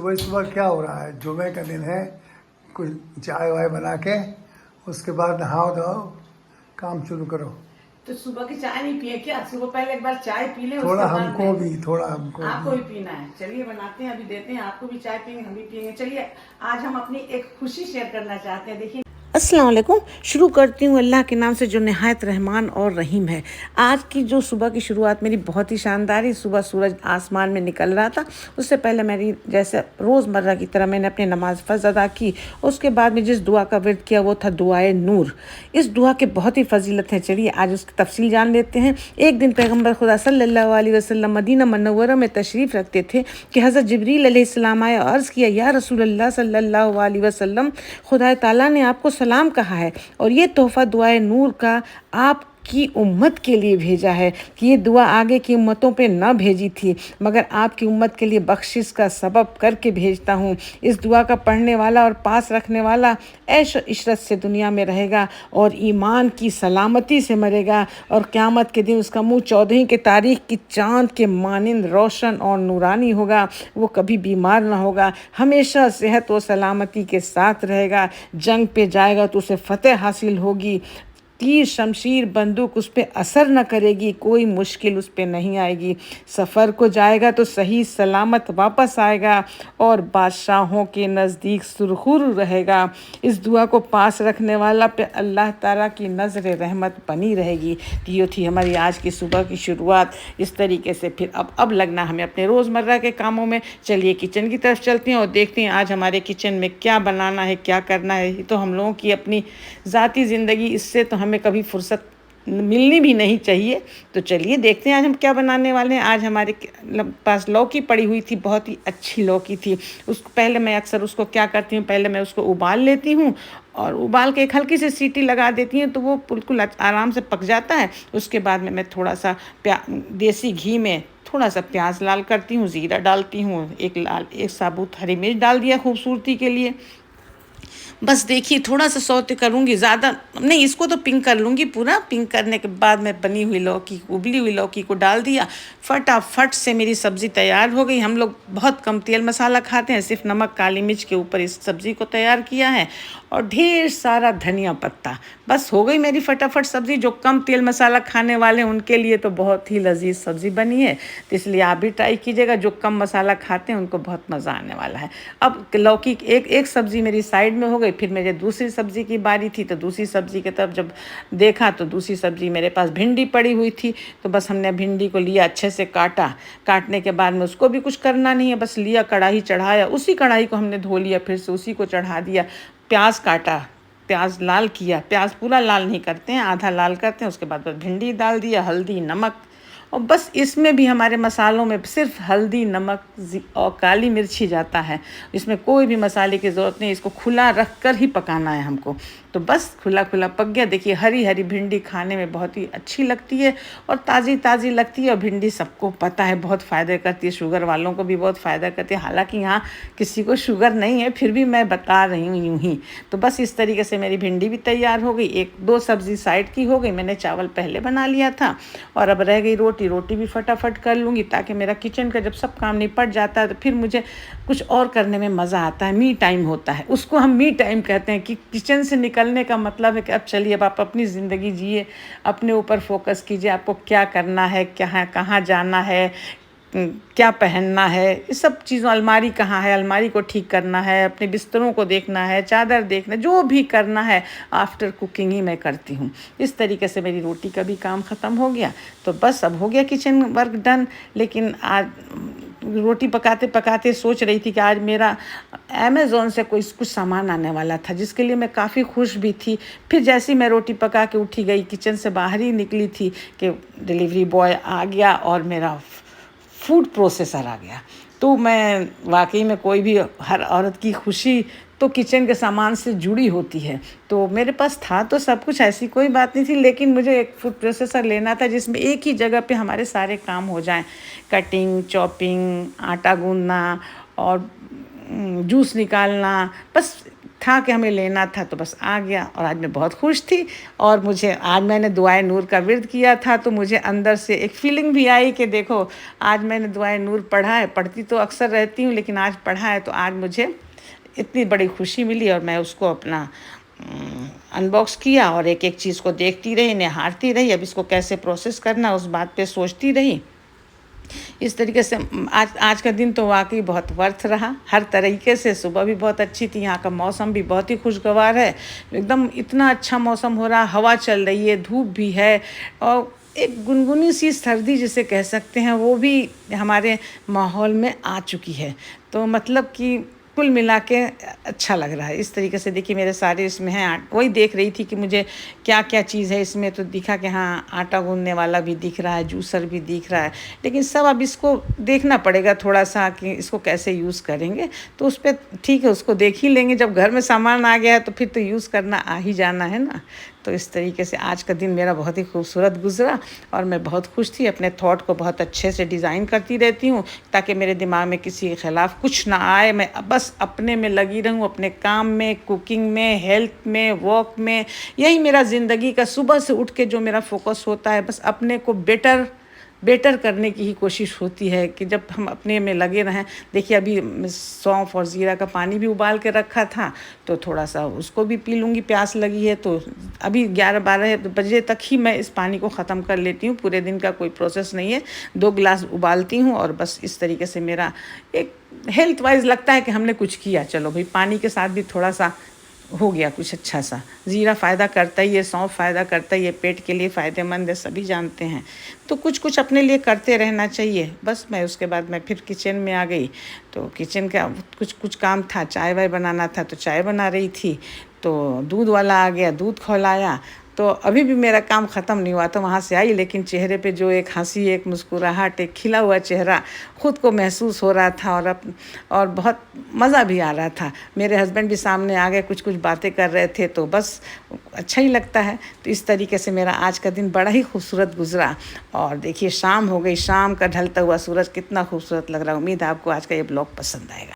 सुबह सुबह क्या हो रहा है? जुमे का दिन है। कुछ चाय वाय बना के उसके बाद नहाओ धोओ, काम शुरू करो। तो सुबह की चाय नहीं पिए क्या? सुबह पहले एक बार चाय पी ले, थोड़ा उसके बाद हमको में भी थोड़ा हमको आपको भी भी पीना है। चलिए बनाते हैं, अभी देते हैं आपको भी चाय पियेंगे, हम भी पियेंगे। चलिए आज हम अपनी एक खुशी शेयर करना चाहते हैं। देखिए, अस्सलाम वालेकुम। शुरू करती हूँ अल्लाह के नाम से जो निहायत रहमान और रहीम है। आज की जो सुबह की शुरुआत मेरी बहुत ही शानदार है। सुबह सूरज आसमान में निकल रहा था, उससे पहले मेरी जैसे रोज़मर्रा की तरह मैंने अपनी नमाज फ़र्ज़ अदा की। उसके बाद में जिस दुआ का विर्द किया वो था दुआए नूर। इस दुआ के बहुत ही फजीलत है। चलिए आज उसकी तफसील जान लेते हैं। एक दिन पैगम्बर खुदा सल्लल्लाहु अलैहि वसल्लम मदीना मुनव्वरा में तशरीफ़ रखते थे कि हज़रत जिब्रील अलैहिस्सलाम आए, अर्ज़ किया, या रसूल अल्लाह सल्लल्लाहु अलैहि वसल्लम, खुदा ताला ने आपको सलाम कहा है और ये तोहफ़ा दुआए नूर का आपकी उम्मत के लिए भेजा है कि ये दुआ आगे की उम्मतों पे न भेजी थी मगर आपकी उम्मत के लिए बख्शिश का सबब करके भेजता हूँ। इस दुआ का पढ़ने वाला और पास रखने वाला ऐश इशरत से दुनिया में रहेगा और ईमान की सलामती से मरेगा और क़यामत के दिन उसका मुँह 14 की तारीख की चाँद के मानिंद रोशन और नूरानी होगा। वो कभी बीमार ना होगा, हमेशा सेहत व सलामती के साथ रहेगा। जंग पे जाएगा तो उसे फतेह हासिल होगी। तीर शमशीर बंदूक उस पर असर न करेगी, कोई मुश्किल उस पर नहीं आएगी। सफ़र को जाएगा तो सही सलामत वापस आएगा और बादशाहों के नज़दीक सुरखुर रहेगा। इस दुआ को पास रखने वाला पे अल्लाह ताला की नज़र रहमत बनी रहेगी। तो ये थी हमारी आज की सुबह की शुरुआत। इस तरीके से फिर अब लगना हमें अपने रोज़मर्रा के कामों में। चलिए किचन की तरफ चलते हैं और देखते हैं आज हमारे किचन में क्या बनाना है, क्या करना है। ये तो हम लोगों की अपनी ज़ाती ज़िंदगी, इससे तो हमें कभी फुर्सत मिलनी भी नहीं चाहिए। तो चलिए देखते हैं आज हम क्या बनाने वाले हैं। आज हमारे पास लौकी पड़ी हुई थी, बहुत ही अच्छी लौकी थी। उसको पहले मैं अक्सर उसको क्या करती हूँ, पहले मैं उसको उबाल लेती हूँ और उबाल के एक हल्की सी सीटी लगा देती हूँ तो वो बिल्कुल आराम से पक जाता है। उसके बाद में मैं थोड़ा सा देसी घी में थोड़ा सा प्याज लाल करती हूँ, ज़ीरा डालती हूँ, एक साबुत हरी मिर्च डाल दिया खूबसूरती के लिए। बस देखिए थोड़ा सा सौते करूँगी, ज़्यादा नहीं, इसको तो पिंक कर लूँगी पूरा। पिंक करने के बाद मैं बनी हुई लौकी, उबली हुई लौकी को डाल दिया। फटाफट से मेरी सब्ज़ी तैयार हो गई। हम लोग बहुत कम तेल मसाला खाते हैं, सिर्फ नमक काली मिर्च के ऊपर इस सब्ज़ी को तैयार किया है और ढेर सारा धनिया पत्ता। बस हो गई मेरी फटाफट सब्ज़ी। जो कम तेल मसाला खाने वाले हैं उनके लिए तो बहुत ही लजीज सब्ज़ी बनी है, तो इसलिए आप भी ट्राई कीजिएगा। जो कम मसाला खाते हैं उनको बहुत मज़ा आने वाला है। अब लौकी एक सब्ज़ी मेरी साइड में हो गई। फिर मेरे दूसरी सब्ज़ी की बारी थी, तो दूसरी सब्ज़ी की तरफ जब देखा तो दूसरी सब्ज़ी मेरे पास भिंडी पड़ी हुई थी। तो बस हमने भिंडी को लिया, अच्छे से काटा। काटने के बाद में उसको भी कुछ करना नहीं है, बस लिया, कढ़ाई चढ़ाया, उसी कढ़ाई को हमने धो लिया, फिर से उसी को चढ़ा दिया। प्याज काटा, प्याज लाल किया। प्याज पूरा लाल नहीं करते हैं, आधा लाल करते हैं। उसके बाद बस भिंडी डाल दिया, हल्दी नमक, और बस इसमें भी हमारे मसालों में सिर्फ हल्दी नमक और काली मिर्च ही जाता है। इसमें कोई भी मसाले की ज़रूरत नहीं। इसको खुला रख कर ही पकाना है हमको। तो बस खुला खुला पक गया। देखिए हरी हरी भिंडी खाने में बहुत ही अच्छी लगती है और ताज़ी ताज़ी लगती है। और भिंडी सबको पता है बहुत फ़ायदा करती है, शुगर वालों को भी बहुत फ़ायदा करती है। हालांकि यहाँ किसी को शुगर नहीं है, फिर भी मैं बता रही हूँ यूँ ही। तो बस इस तरीके से मेरी भिंडी भी तैयार हो गई। एक दो सब्ज़ी साइड की हो गई। मैंने चावल पहले बना लिया था और अब रह गई रोटी भी फटाफट कर लूँगी, ताकि मेरा किचन का जब सब काम निपट जाता है तो फिर मुझे कुछ और करने में मज़ा आता है। मी टाइम होता है, उसको हम मी टाइम कहते हैं। कि किचन से निकलने का मतलब है कि अब चलिए, अब आप अपनी ज़िंदगी जिए, अपने ऊपर फोकस कीजिए। आपको क्या करना है, क्या है, कहाँ जाना है, क्या पहनना है, इस सब चीज़ों, अलमारी कहाँ है, अलमारी को ठीक करना है, अपने बिस्तरों को देखना है, चादर देखना, जो भी करना है आफ्टर कुकिंग ही मैं करती हूँ। इस तरीके से मेरी रोटी का भी काम ख़त्म हो गया। तो बस अब हो गया किचन वर्क डन। लेकिन आज रोटी पकाते पकाते सोच रही थी कि आज मेरा अमेज़ोन से कुछ सामान आने वाला था, जिसके लिए मैं काफ़ी खुश भी थी। फिर जैसे ही मैं रोटी पका के उठी गई, किचन से बाहर ही निकली थी कि डिलीवरी बॉय आ गया और मेरा फूड प्रोसेसर आ गया। तो मैं वाकई में, कोई भी हर औरत की खुशी तो किचन के सामान से जुड़ी होती है। तो मेरे पास था तो सब कुछ, ऐसी कोई बात नहीं थी, लेकिन मुझे एक फूड प्रोसेसर लेना था जिसमें एक ही जगह पे हमारे सारे काम हो जाएं। कटिंग, चॉपिंग, आटा गूंदना और जूस निकालना, बस था कि हमें लेना था तो बस आ गया, और आज मैं बहुत खुश थी। और मुझे आज मैंने दुआए नूर का विर्द किया था तो मुझे अंदर से एक फीलिंग भी आई कि देखो आज मैंने दुआए नूर पढ़ा है, पढ़ती तो अक्सर रहती हूँ लेकिन आज पढ़ा है तो आज मुझे इतनी बड़ी खुशी मिली। और मैं उसको अपना अनबॉक्स किया और एक एक चीज़ को देखती रही, निहारती रही, अब इसको कैसे प्रोसेस करना उस बात पे सोचती रही। इस तरीके से आज का दिन तो वाकई बहुत वर्थ रहा हर तरीके से। सुबह भी बहुत अच्छी थी, यहाँ का मौसम भी बहुत ही खुशगवार है, एकदम इतना अच्छा मौसम हो रहा, हवा चल रही है, धूप भी है, और एक गुनगुनी सी सर्दी जिसे कह सकते हैं वो भी हमारे माहौल में आ चुकी है। तो मतलब कि कुल मिला के अच्छा लग रहा है। इस तरीके से देखिए मेरे सारे इसमें हैं, वही देख रही थी कि मुझे क्या क्या चीज़ है इसमें, तो दिखा कि हाँ आटा गूंदने वाला भी दिख रहा है, जूसर भी दिख रहा है, लेकिन सब अब इसको देखना पड़ेगा थोड़ा सा कि इसको कैसे यूज़ करेंगे। तो उस पर ठीक है, उसको देख ही लेंगे, जब घर में सामान आ गया है तो फिर तो यूज़ करना आ ही जाना है ना। तो इस तरीके से आज का दिन मेरा बहुत ही खूबसूरत गुजरा और मैं बहुत खुश थी। अपने थॉट को बहुत अच्छे से डिज़ाइन करती रहती हूँ ताकि मेरे दिमाग में किसी के ख़िलाफ़ कुछ ना आए, मैं बस अपने में लगी रहूँ, अपने काम में, कुकिंग में, हेल्थ में, वर्क में। यही मेरा ज़िंदगी का सुबह से उठ के जो मेरा फोकस होता है, बस अपने को बेटर करने की ही कोशिश होती है कि जब हम अपने में लगे रहें। देखिए अभी सौंफ और ज़ीरा का पानी भी उबाल के रखा था तो थोड़ा सा उसको भी पी लूँगी, प्यास लगी है तो। अभी 11-12 बजे तक ही मैं इस पानी को ख़त्म कर लेती हूँ, पूरे दिन का कोई प्रोसेस नहीं है। 2 गिलास उबालती हूँ और बस इस तरीके से मेरा एक हेल्थ वाइज लगता है कि हमने कुछ किया। चलो भाई, पानी के साथ भी थोड़ा सा हो गया कुछ अच्छा सा। ज़ीरा फ़ायदा करता ही है, सौंफ फ़ायदा करता ही है, पेट के लिए फ़ायदेमंद है, सभी जानते हैं। तो कुछ कुछ अपने लिए करते रहना चाहिए। बस मैं उसके बाद मैं फिर किचन में आ गई, तो किचन का कुछ काम था, चाय वाय बनाना था तो चाय बना रही थी। तो दूध वाला आ गया, दूध खौलाया। तो अभी भी मेरा काम ख़त्म नहीं हुआ, तो वहाँ से आई, लेकिन चेहरे पे जो एक हंसी, एक मुस्कुराहट, एक खिला हुआ चेहरा खुद को महसूस हो रहा था और बहुत मज़ा भी आ रहा था। मेरे हस्बैंड भी सामने आ गए, कुछ बातें कर रहे थे, तो बस अच्छा ही लगता है। तो इस तरीके से मेरा आज का दिन बड़ा ही खूबसूरत गुजरा। और देखिए शाम हो गई, शाम का ढलता हुआ सूरज कितना खूबसूरत लग रहा है। उम्मीद है आपको आज का ये ब्लॉग पसंद आएगा।